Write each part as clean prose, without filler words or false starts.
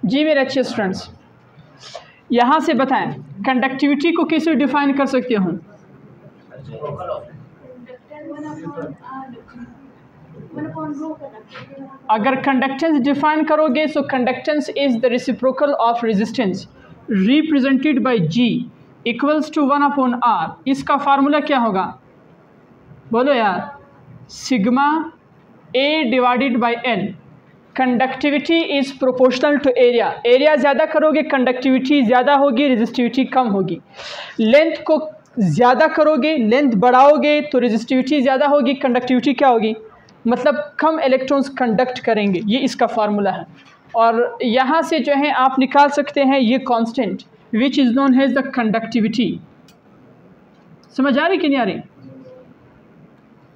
जी मेरे अच्छे स्टूडेंट्स, यहाँ से बताएं कंडक्टिविटी को कैसे डिफाइन कर सकते हूँ। अगर कंडक्टेंस डिफाइन करोगे तो conductance is the reciprocal of resistance represented by G equals to 1/R। इसका फार्मूला क्या होगा बोलो यार, sigma A divided by N। Conductivity is proportional to area. Area ज़्यादा करोगे कंडक्टिविटी ज़्यादा होगी, रेजिस्टिविटी कम होगी। लेंथ को ज़्यादा करोगे, लेंथ बढ़ाओगे तो रेजिस्टिविटी ज़्यादा होगी, कंडक्टिविटी क्या होगी, मतलब कम इलेक्ट्रॉन्स कंडक्ट करेंगे। ये इसका फार्मूला है। और यहाँ से जो है आप निकाल सकते हैं ये constant which is known as the conductivity. समझ आ रही कि नहीं आ रही?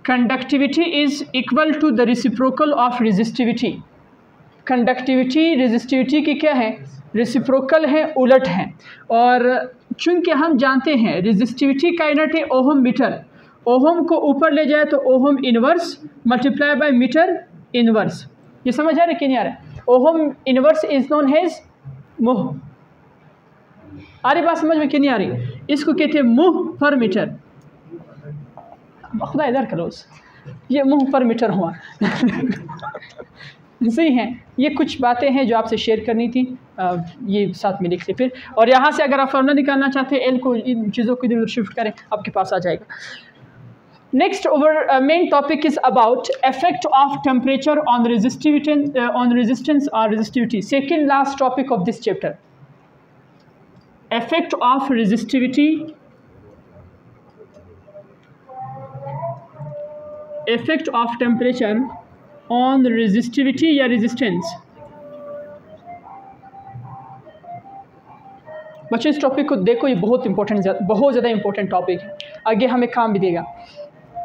Conductivity is equal to the reciprocal of resistivity. Conductivity resistivity की क्या है, रेसिप्रोकल है, उलट है। और चूंकि हम जानते हैं रेजिस्टिविटी का यूनिट है ओहम मीटर, ओहम को ऊपर ले जाए तो ohm inverse multiply by metre inverse. ये समझ आ रहा है कि नहीं आ रहा है? Ohm inverse is known as mho. आ रही बात समझ में कि नहीं आ रही? इसको कहते हैं मुह पर मीटर। खुदा इधर करो, ये मुह पर मीटर हुआ। सही है। ये कुछ बातें हैं जो आपसे शेयर करनी थी, ये साथ में लिख ले फिर। और यहाँ से अगर आप फॉर्मूला निकालना चाहते हैं एल को, इन चीज़ों को इधर शिफ्ट करें, आपके पास आ जाएगा। Next over main topic is about effect of temperature on resistance और resistivity. Second last topic of this chapter, effect of resistivity, effect of temperature on resistivity या रेजिस्टेंस। बच्चों इस टॉपिक को देखो, ये बहुत इंपॉर्टेंट, बहुत ज़्यादा इंपॉर्टेंट टॉपिक है, आगे हमें काम भी देगा।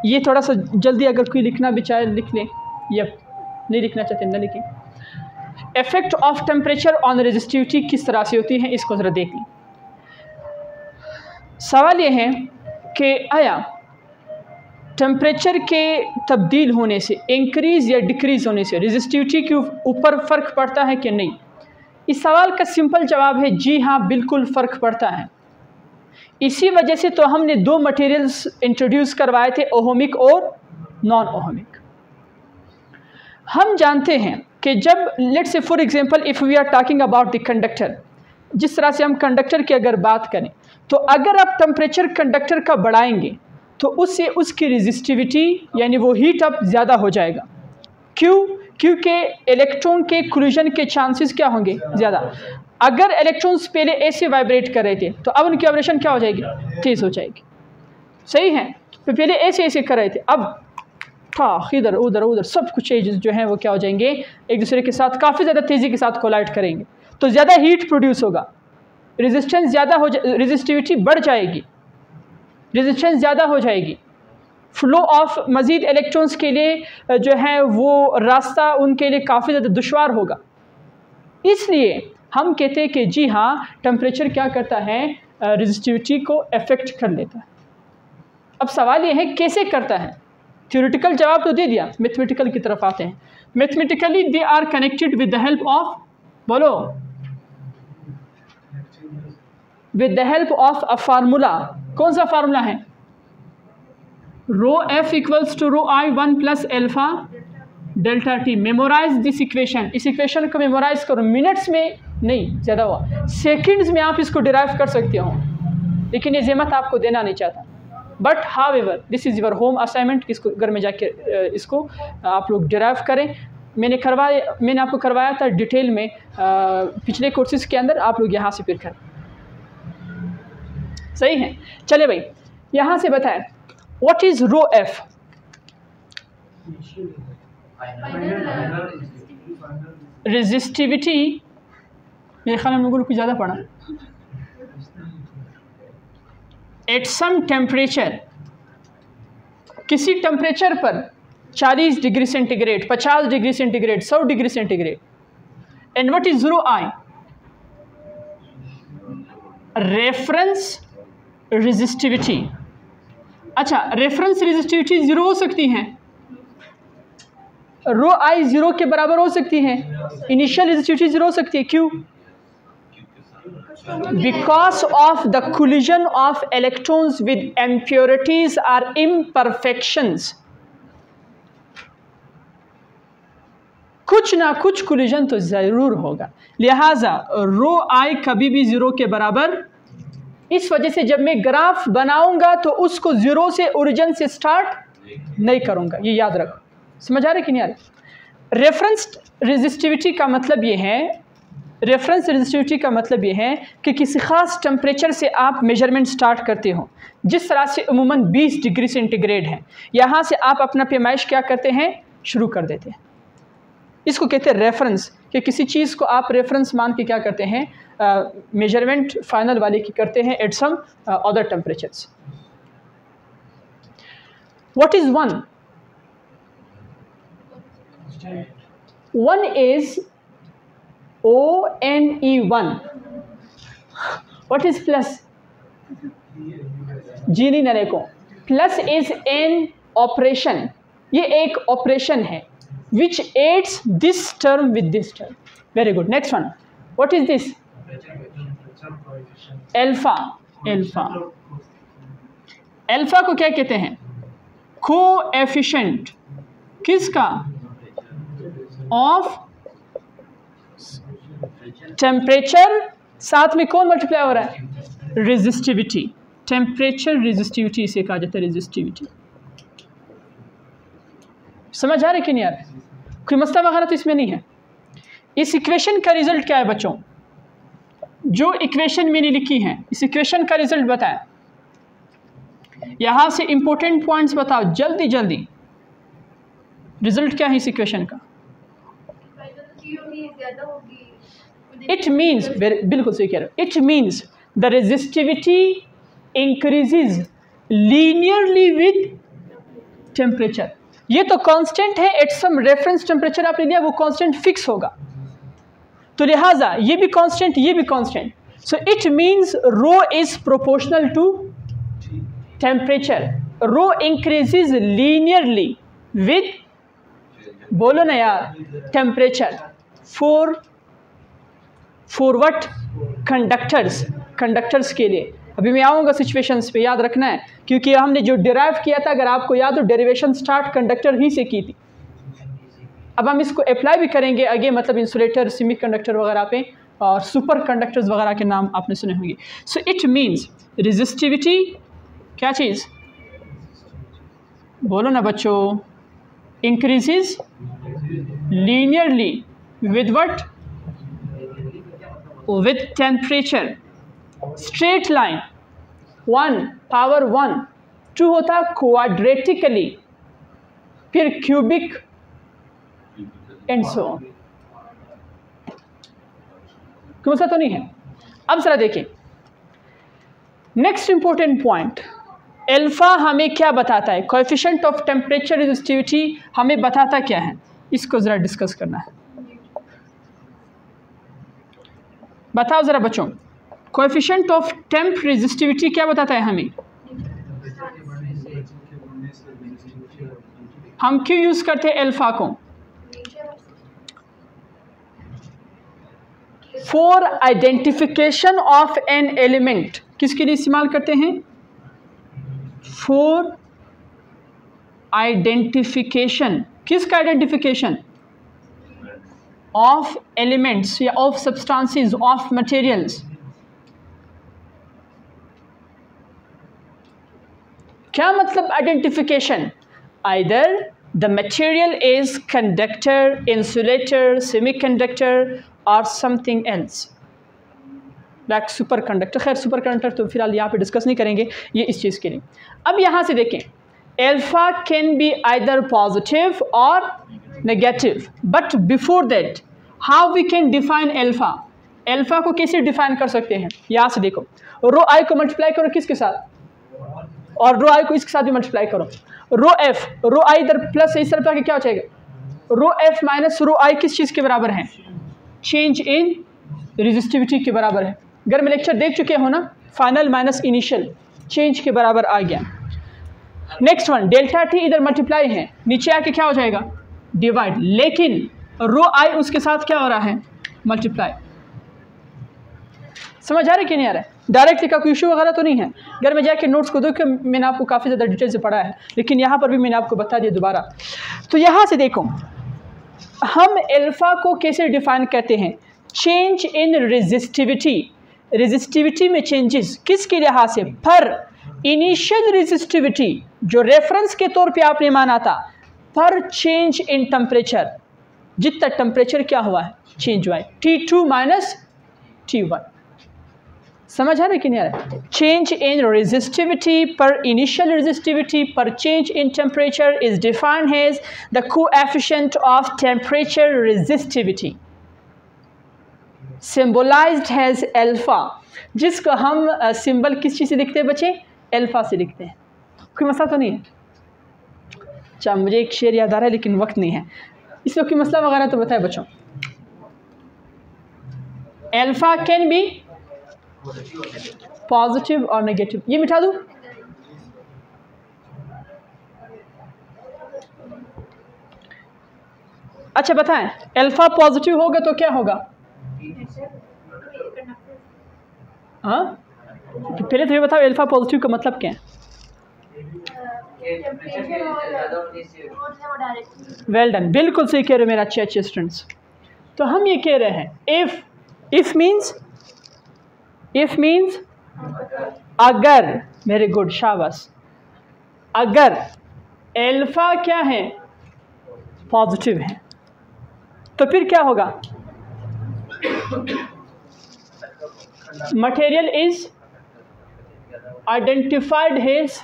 ये थोड़ा सा जल्दी अगर कोई लिखना भी चाहे लिख लें, या नहीं लिखना चाहते ना लिखें। Effect of temperature on resistivity किस तरह से होती है, इसको ज़रा देख लें। सवाल ये है कि आया टेम्परेचर के तब्दील होने से, इंक्रीज़ या डिक्रीज़ होने से रेजिस्टिविटी के ऊपर फ़र्क पड़ता है कि नहीं? इस सवाल का सिंपल जवाब है जी हाँ, बिल्कुल फ़र्क पड़ता है। इसी वजह से तो हमने दो मटेरियल्स इंट्रोड्यूस करवाए थे, ओहमिक और नॉन ओहमिक। हम जानते हैं कि जब let's say for example if we are talking about the conductor, जिस तरह से हम कंडक्टर की अगर बात करें तो अगर आप टेम्परेचर कंडक्टर का बढ़ाएंगे तो उससे उसकी रेजिस्टिविटी यानी वो हीट अप ज़्यादा हो जाएगा। क्यों? क्योंकि इलेक्ट्रॉन के कोलिजन के चांसेस क्या होंगे, ज़्यादा। अगर इलेक्ट्रॉन्स पहले ऐसे वाइब्रेट कर रहे थे तो अब उनकी वाइब्रेशन क्या हो जाएगी, तेज़ हो जाएगी। सही है। तो पहले ऐसे ऐसे कर रहे थे, अब ठाक इधर उधर उधर सब कुछ चीज़ जो हैं वो क्या हो जाएंगे, एक दूसरे के साथ काफ़ी ज़्यादा तेज़ी के साथ कोलाइड करेंगे, तो ज़्यादा हीट प्रोड्यूस होगा, रेजिस्टेंस ज़्यादा हो, रेजिस्टिविटी बढ़ जाएगी, रेजिस्टेंस ज़्यादा हो जाएगी। फ्लो ऑफ मज़ीद इलेक्ट्रॉन्स के लिए जो है वो रास्ता उनके लिए काफ़ी ज़्यादा दुश्वार होगा। इसलिए हम कहते हैं कि जी हाँ, टेम्परेचर क्या करता है, रेजिस्टिविटी को अफेक्ट कर लेता है। अब सवाल ये है कैसे करता है। थ्योरेटिकल जवाब तो दे दिया, मैथमेटिकल की तरफ आते हैं। Mathematically they are connected with the help of, बोलो, with the help of a formula. कौन सा फार्मूला है? Rho F equals to rho I 1 plus alpha delta T. Memorise this equation, इस इक्वेशन को मेमोराइज करो। मिनट्स में नहीं, ज़्यादा हुआ, सेकंड्स में आप इसको डिराइव कर सकते हो, लेकिन ये ज़हमत आपको देना नहीं चाहता। But however this is your home assignment, इसको घर में जाके इसको आप लोग डिराइव करें। मैंने आपको करवाया था डिटेल में पिछले कोर्सेज के अंदर, आप लोग यहाँ से फिर करें। सही है। चले भाई, यहाँ से बताएं what is rho F. Resistivity, मेरे ख्याल में लोगों को ज़्यादा पढ़ा। एट सम टेम्परेचर, किसी टेम्परेचर पर 40 degree centigrade, 50 degree centigrade, 100 degree centigrade. And what is rho I? Reference resistivity. अच्छा, रेफरेंस रेजिस्टिविटी 0 हो सकती हैं, रो आई 0 के बराबर हो सकती है, इनिशियल रेजिस्टिविटी 0 हो सकती है। क्यों? Because of the collision of electrons with impurities or imperfections. कुछ ना कुछ कोलिजन तो जरूर होगा, लिहाजा रो आई कभी भी 0 के बराबर। इस वजह से जब मैं ग्राफ बनाऊंगा तो उसको 0 से ओरिजिन से स्टार्ट नहीं करूंगा, ये याद रखो। समझ आ रहा है कि नहीं आ रहा? रेफरेंस रेजिस्टिविटी का मतलब ये है, रेफरेंस रेजिस्टिविटी का मतलब ये है कि किसी ख़ास टेम्परेचर से आप मेजरमेंट स्टार्ट करते हो। जिस तरह से उमूमन 20 डिग्री सेंटीग्रेड है, यहाँ से आप अपना पैमाइश क्या करते हैं, शुरू कर देते हैं। इसको कहते हैं रेफरेंस, कि किसी चीज़ को आप रेफरेंस मान के क्या करते हैं, मेजरमेंट फाइनल वाले की करते हैं at some other temperatures. What is one? One is ONE1। What is plus? जी नहीं नरे को, प्लस इज एन ऑपरेशन, ये एक ऑपरेशन है which aids this term with this term. Very good. Next one. What is this? Alpha. Alpha. Alpha को क्या कहते हैं? कोएफिशिएंट किसका? ऑफ टेम्परेचर, साथ में कौन मल्टीप्लाई हो रहा है? रेजिस्टिविटी। टेम्परेचर रेजिस्टिविटी इसे कहा जाता है, रेजिस्टिविटी। समझ आ रहा है कि नहीं आ रहा? कोई मसला वगैरह तो इसमें नहीं है। इस इक्वेशन का रिजल्ट क्या है बच्चों? जो इक्वेशन मैंने लिखी है, इस इक्वेशन का रिजल्ट बताएं। यहां से इंपॉर्टेंट पॉइंट्स बताओ जल्दी जल्दी। रिजल्ट क्या है इस इक्वेशन का? इट मीन्स, बिल्कुल सही कह रहे हो, it means the resistivity increases linearly with temperature. ये तो कांस्टेंट है, एट सम रेफरेंस टेम्परेचर आपने लिया, वो कांस्टेंट फिक्स होगा, तो लिहाजा ये भी कांस्टेंट, ये भी constant. So it means rho is proportional to temperature. Rho increases linearly with, बोलो ना यार, temperature. For what? Conductors, conductors के लिए। अभी मैं आऊँगा सिचुएशंस पे, याद रखना है, क्योंकि हमने जो डिराइव किया था, अगर आपको याद हो, डेरिवेशन स्टार्ट कंडक्टर ही से की थी। अब हम इसको अप्लाई भी करेंगे आगे, मतलब इंसुलेटर, सेमीकंडक्टर वगैरह पे, और सुपर कंडक्टर्स वगैरह के नाम आपने सुने होंगे। सो इट मीन्स रेजिस्टिविटी क्या चीज़, बोलो ना बच्चों, increases linearly with what? With temperature. Straight line 1 power 1, 2 होता क्वाड्रेटिकली, फिर क्यूबिक एंड सो ऑन। क्यों सा तो नहीं है? अब जरा देखिए नेक्स्ट इंपॉर्टेंट पॉइंट, अल्फा हमें क्या बताता है? कोएफिशिएंट ऑफ टेम्परेचर रेजिस्टिविटी हमें बताता क्या है? इसको जरा डिस्कस करना है। बताओ जरा बच्चों, कोएफिशिएंट ऑफ टेम्प रेजिस्टिविटी क्या बताता है हमें? हम क्यों यूज करते हैं अल्फा को? For identification of an element. किसके लिए इस्तेमाल करते हैं? For identification. किसका आइडेंटिफिकेशन? ऑफ एलिमेंट्स या ऑफ सब्सटेंसेस, ऑफ मटेरियल्स। क्या मतलब identification? Either the material is conductor, insulator, semiconductor और something else like superconductor. खैर सुपर कंडक्टर तो फिलहाल यहाँ पे डिस्कस नहीं करेंगे, ये इस चीज़ के लिए। अब यहाँ से देखें, alpha can be either positive और negative, but before that how we can define alpha? Alpha को कैसे डिफाइन कर सकते हैं? यहाँ से देखो, रो आई को मल्टीप्लाई करो किसके साथ, और रो आई को इसके साथ भी मल्टीप्लाई करो। रो एफ, रो आई इधर प्लस इस तरफ आके क्या हो जाएगा? रो एफ माइनस रो आई किस चीज़ के बराबर है? चेंज इन रेजिस्टिविटी के बराबर है। अगर मैं लेक्चर देख चुके हो ना, फाइनल माइनस इनिशियल, चेंज के बराबर आ गया। नेक्स्ट वन, डेल्टा टी इधर मल्टीप्लाई है, नीचे आके क्या हो जाएगा? डिवाइड, लेकिन रो आई उसके साथ क्या हो रहा है, मल्टीप्लाई। समझ आ रहा है कि नहीं आ रहा है? डायरेक्टली का कोई इशू वगैरह तो नहीं है। घर में जाके नोट्स को देखो, मैंने आपको काफ़ी ज़्यादा डिटेल से पढ़ा है, लेकिन यहाँ पर भी मैंने आपको बता दिया दोबारा। तो यहाँ से देखो हम अल्फ़ा को कैसे डिफाइन करते हैं, चेंज इन रेजिस्टिविटी, रेजिस्टिविटी में चेंजेस किसके लिहाज से, पर इनिशियल रेजिस्टिविटी जो रेफरेंस के तौर पे आपने माना था, पर चेंज इन टेम्परेचर, जितना टेम्परेचर क्या हुआ है, चेंज हुआ है, T2 माइनस T1। समझ आ रहा है कि नहीं आ रहा है? चेंज इन रेजिस्टिविटी पर इनिशियल रेजिस्टिविटी पर change in temperature is defined as the coefficient of temperature resistivity symbolised has alpha, जिसको हम सिंबल किस चीज़ से लिखते हैं बच्चे, अल्फा से लिखते हैं। कोई मसला तो नहीं है? अच्छा, मुझे एक शेर याद आ रहा है लेकिन वक्त नहीं है, इसमें कोई मसला वगैरह तो बताए बच्चों। अल्फा कैन बी पॉजिटिव और नेगेटिव, ये मिटा दूं? अच्छा बताएं, अल्फा पॉजिटिव होगा तो क्या होगा? हाँ, तो पहले तो ये बताओ अल्फा पॉजिटिव का मतलब क्या है? वेल डन, बिल्कुल सही कह रहे हो मेरा अच्छे स्टूडेंट्स। तो हम ये कह रहे हैं इफ मीन्स अगर, वेरी गुड, शाबाश, अगर अल्फा क्या है, पॉजिटिव है, तो फिर क्या होगा, material is identified as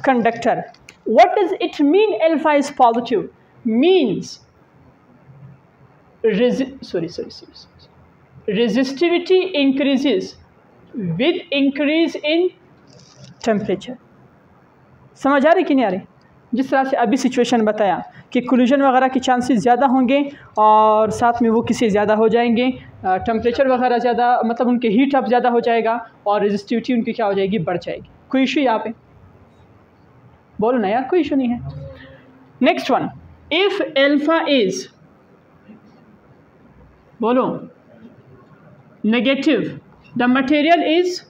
conductor. What does it mean alpha is positive? Means resistivity increases with increase in temperature। समझ आ रही कि नहीं आ रही? जिस तरह से अभी सिचुएशन बताया कि कोलिजन वगैरह के चांसेस ज़्यादा होंगे और साथ में वो किसी ज़्यादा हो जाएंगे, टेम्परेचर वगैरह ज़्यादा, मतलब उनके हीट अप ज़्यादा हो जाएगा और रेजिस्टिविटी उनकी क्या हो जाएगी, बढ़ जाएगी। कोई इशू यहाँ पे? बोलो ना यार, कोई इशू नहीं है। Next one, if alpha is, बोलो, negative, the material is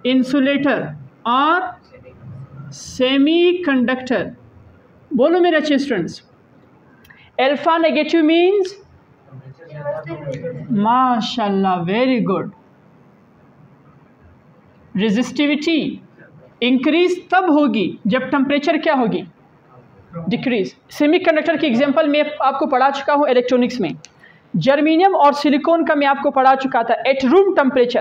insulator और सेमी कंडक्टर। बोलो मेरे अच्छे स्टूडेंट्स, अल्फा नेगेटिव मीन्स, माशाल्लाह, वेरी गुड। रेजिस्टिविटी इंक्रीज तब होगी जब टेम्परेचर क्या होगी, डिक्रीज। सेमीकंडक्टर की एग्जांपल मैं आपको पढ़ा चुका हूँ इलेक्ट्रॉनिक्स में, जर्मेनियम और सिलिकॉन का मैं आपको पढ़ा चुका था। At room temperature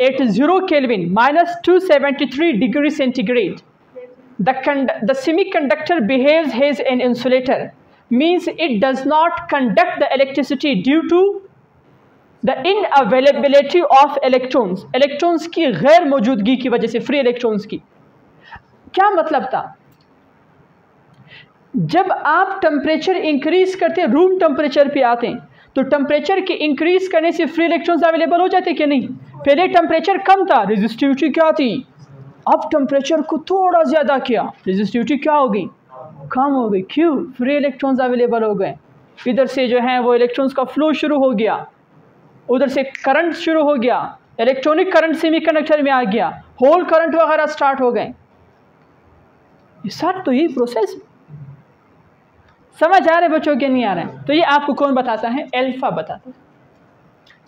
at 0 kelvin -273 degree centigrade the semiconductor behaves as an insulator, means it does not conduct the electricity due to the inavailability of electrons, electrons की गैर मौजूदगी की वजह से, फ्री इलेक्ट्रॉन्स की। क्या मतलब था, जब आप टेम्परेचर इंक्रीज करते, रूम टेम्परेचर पे आते हैं, तो टेम्परेचर के इंक्रीज करने से फ्री इलेक्ट्रॉन्स अवेलेबल हो जाते कि नहीं? पहले टेम्परेचर कम था, रेजिस्टिविटी क्या थी, अब टेम्परेचर को थोड़ा ज़्यादा किया, रेजिस्टिविटी क्या हो गई, कम हो गई। क्यों? फ्री इलेक्ट्रॉन्स अवेलेबल हो गए। इधर से जो है वो इलेक्ट्रॉन्स का फ्लो शुरू हो गया, उधर से करंट शुरू हो गया, इलेक्ट्रॉनिक करंट सेमीकंडक्टर में आ गया, होल करंट वगैरह स्टार्ट हो गए। ये सब तो यही प्रोसेस। समझ आ रहे बच्चों के नहीं आ रहे हैं? तो ये आपको कौन बताता है? अल्फा बताता है।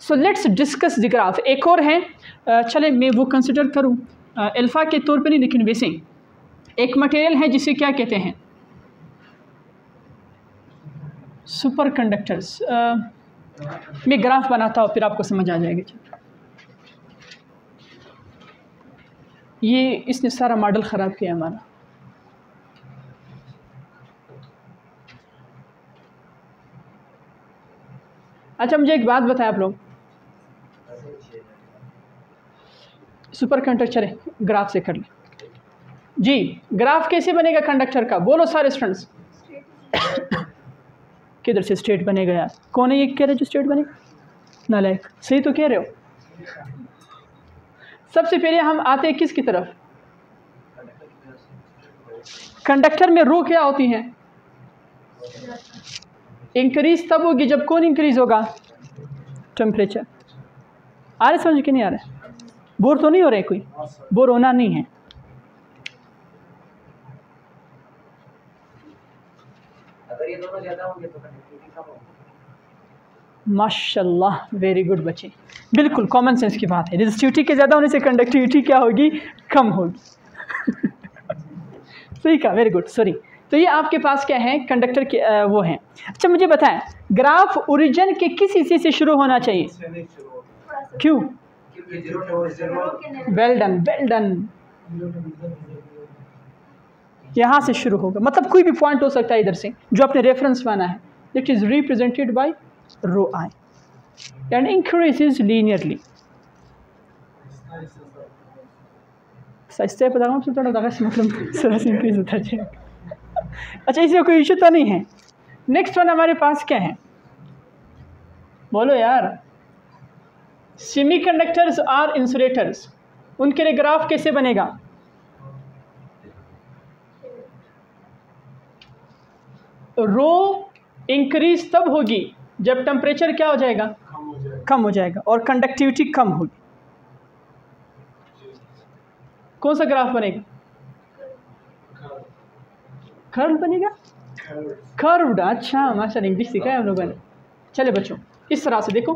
So let's discuss the graph. एक और है, चले मैं वो कंसिडर करूं अल्फा के तौर पे नहीं, लेकिन वैसे एक मटेरियल है जिसे क्या कहते हैं, सुपर कंडक्टर्स। मैं ग्राफ बनाता हूँ फिर आपको समझ आ जाएगा। ये इसने सारा मॉडल ख़राब किया हमारा। अच्छा मुझे एक बात बताएं आप लोग, सुपर कंडक्टर है, ग्राफ से कर ले जी। ग्राफ कैसे बनेगा कंडक्टर का? बोलो सारे स्टूडेंट्स। किधर से स्ट्रेट बनेगा यार? कौन है ये कह रहे जो स्ट्रेट बनेगा? नालायक, सही तो कह रहे हो। सबसे पहले हम आते हैं किसकी तरफ? कंडक्टर में रो क्या होती हैं? इंक्रीज तब होगी जब कौन इंक्रीज होगा? टेम्परेचर। आ रहे समझ के नहीं आ रहा? बोर तो नहीं हो रहे? कोई बोर होना नहीं है। अगर ये दोनों ज्यादा होंगे तो कंडक्टिविटी कम होगी। माशाल्लाह, वेरी गुड बच्चे, बिल्कुल कॉमन सेंस की बात है। रेजिस्टिविटी के ज़्यादा होने से कंडक्टिविटी क्या होगी? कम होगी। सही कहा, वेरी गुड, सॉरी। तो ये आपके पास क्या है? कंडक्टर के वो हैं। अच्छा मुझे बताएं, ग्राफ ओरिजिन के किस हिस्से से शुरू होना चाहिए? क्यों? Well done, well done. यहाँ से शुरू होगा, मतलब कोई भी पॉइंट हो सकता है इधर से जो आपने रेफरेंस माना है। It is represented by rho I and increases linearly. सस्ते पता मतलब सरस इंक्रीज होता है। अच्छा, इसमें कोई इशू तो नहीं है। नेक्स्ट वन हमारे पास क्या है? बोलो यार। सेमीकंडक्टर्स आर इंसुलेटर्स, उनके लिए ग्राफ कैसे बनेगा? रो इंक्रीज तब होगी जब टेम्परेचर क्या हो जाएगा? कम हो जाएगा और कंडक्टिविटी कम होगी। कौन सा ग्राफ बनेगा? कर्व बनेगा, कर्व्ड। अच्छा माशाल्लाह, इंग्लिश सीखा है हम लोगों ने। चले बच्चों, इस तरह से देखो,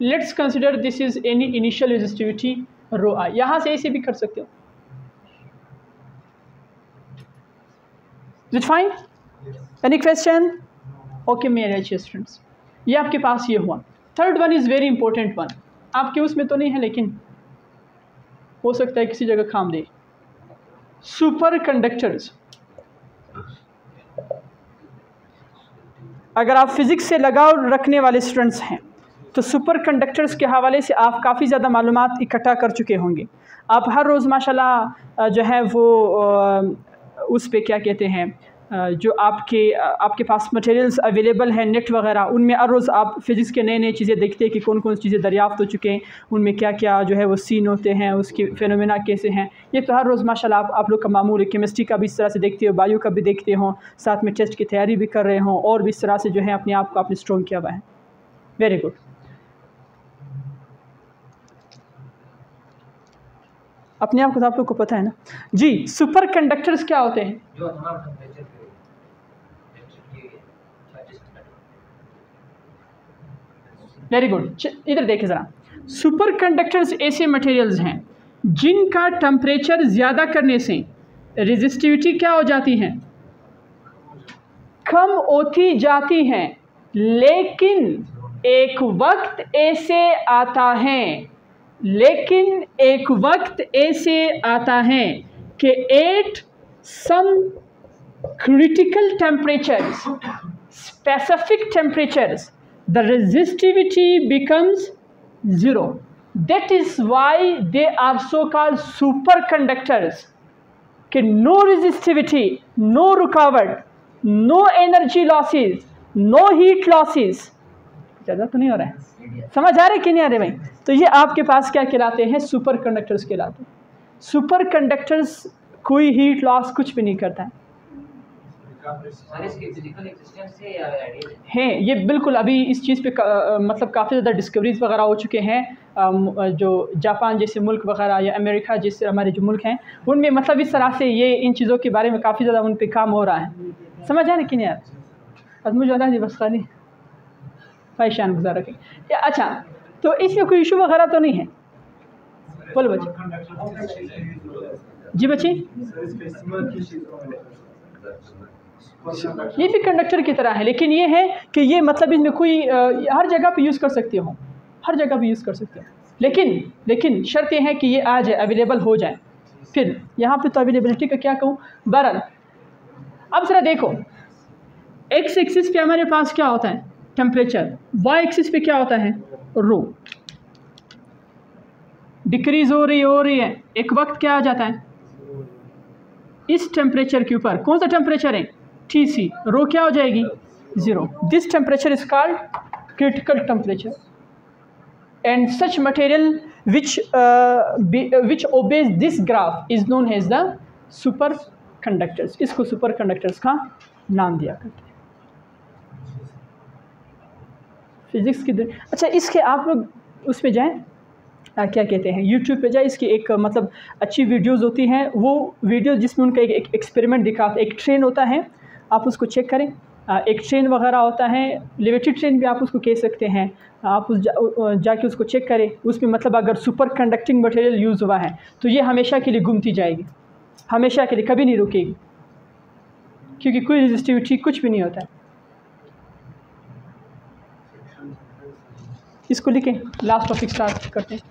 let's consider this is any initial resistivity rho I. यहाँ से ऐसे भी कर सकते हो। Is fine? Any question? Okay मेरे अच्छे स्टूडेंट्स, ये आपके पास ये हुआ। Third one is very important one, आपके उसमें तो नहीं है लेकिन हो सकता है किसी जगह काम दे। Super conductors. अगर आप फिज़िक्स से लगाव रखने वाले स्टूडेंट्स हैं तो सुपर कंडक्टर्स के हवाले से आप काफ़ी ज़्यादा मालूमात इकट्ठा कर चुके होंगे। आप हर रोज़ माशाल्लाह जो है वो उस पे क्या कहते हैं, जो आपके पास मटेरियल्स अवेलेबल हैं नेट वगैरह, उनमें हर रोज़ आप फिज़िक्स के नए नए चीज़ें देखते हैं कि कौन कौन सी चीज़ें दरियाफ्त हो चुके हैं, उनमें क्या क्या जो है वो सीन होते हैं, उसके फेनोमेना कैसे हैं। ये तो हर रोज़ माशाल्लाह आप लोग का मामूल है। केमिस्ट्री का भी इस तरह से देखते हो, बायो का भी देखते हो, साथ में टेस्ट की तैयारी भी कर रहे हों और भी इस तरह से जो है अपने आप को आपने स्ट्रॉन्ग किया हुआ है। Very good. अपने आप को तो आप लोग को पता है ना जी। सुपर कंडक्टर्स क्या होते हैं? वेरी गुड, इधर देखें ज़रा। सुपर कंडक्टर्स ऐसे मटेरियल्स हैं जिनका टेम्परेचर ज़्यादा करने से रेजिस्टिविटी क्या हो जाती है? कम होती जाती हैं। लेकिन एक वक्त ऐसे आता है, लेकिन एक वक्त ऐसे आता है कि at some critical temperatures, specific temperatures, the resistivity becomes zero. That is why they are so called superconductors. कि no resistivity, no रुकावट, no energy losses, no heat losses। ज़्यादा तो नहीं हो रहा है? समझ आ रहे कि नहीं आ रहे भाई? तो ये आपके पास क्या कहलाते हैं? सुपर कंडक्टर्स कहलाते हैं। सुपर कंडक्टर्स कोई हीट लॉस कुछ भी नहीं करता है। हैं ये बिल्कुल अभी इस चीज़ पे मतलब काफ़ी ज़्यादा डिस्कवरीज वगैरह हो चुके हैं। जो जापान जैसे मुल्क वगैरह या अमेरिका जैसे हमारे जो मुल्क हैं उनमें मतलब इस तरह से ये इन चीज़ों के बारे में काफ़ी ज़्यादा उन पे काम हो रहा है। समझ आए कि नहीं यार? अब मुझे जी बस खाली परेशान गुजार रखें। अच्छा, तो इसमें कोई इशू वगैरह तो नहीं है? बोलो बच्चे। जी बच्चे, ये भी कंडक्टर की तरह है, लेकिन ये है कि ये मतलब इसमें कोई हर जगह पे यूज़ कर सकते हो, हर जगह पे यूज़ कर सकते हो। लेकिन शर्त ये है कि ये आ जाए, अवेलेबल हो जाए। फिर यहाँ पे तो अवेलेबिलिटी का क्या कहूँ। बहरहाल अब ज़रा देखो, एक्स एक्सिस पे हमारे पास क्या होता है? टेम्परेचर। वाई एक्सिस पे क्या होता है? रो। डिक्रीज हो रही है, एक वक्त क्या आ जाता है? इस टेम्परेचर के ऊपर कौन सा टेम्परेचर है? Tc, रो क्या हो जाएगी? 0। This temperature is called critical temperature and such material which obeys this graph is known as the super conductors, इसको सुपर कंडक्टर्स का नाम दिया करते हैं फिज़िक्स की दुनिया। अच्छा, इसके आप लोग उस पे जाएँ, क्या कहते हैं, यूट्यूब पे जाए, इसकी एक मतलब अच्छी वीडियोज़ होती हैं, वो वीडियो जिसमें उनका एक एक्सपेरिमेंट दिखाता है। एक ट्रेन होता है, आप उसको चेक करें, एक ट्रेन वगैरह होता है, लिबर्टी ट्रेन भी आप उसको कह सकते हैं, आप उस जाके उसको चेक करें, उसमें मतलब अगर सुपर कंडक्टिंग मटेरियल यूज़ हुआ है तो ये हमेशा के लिए घूमती जाएगी, हमेशा के लिए, कभी नहीं रुकेगी, क्योंकि कोई रेजिस्टिविटी कुछ भी नहीं होता है। इसको लिखें, लास्ट टॉपिक स्टार्ट करते हैं।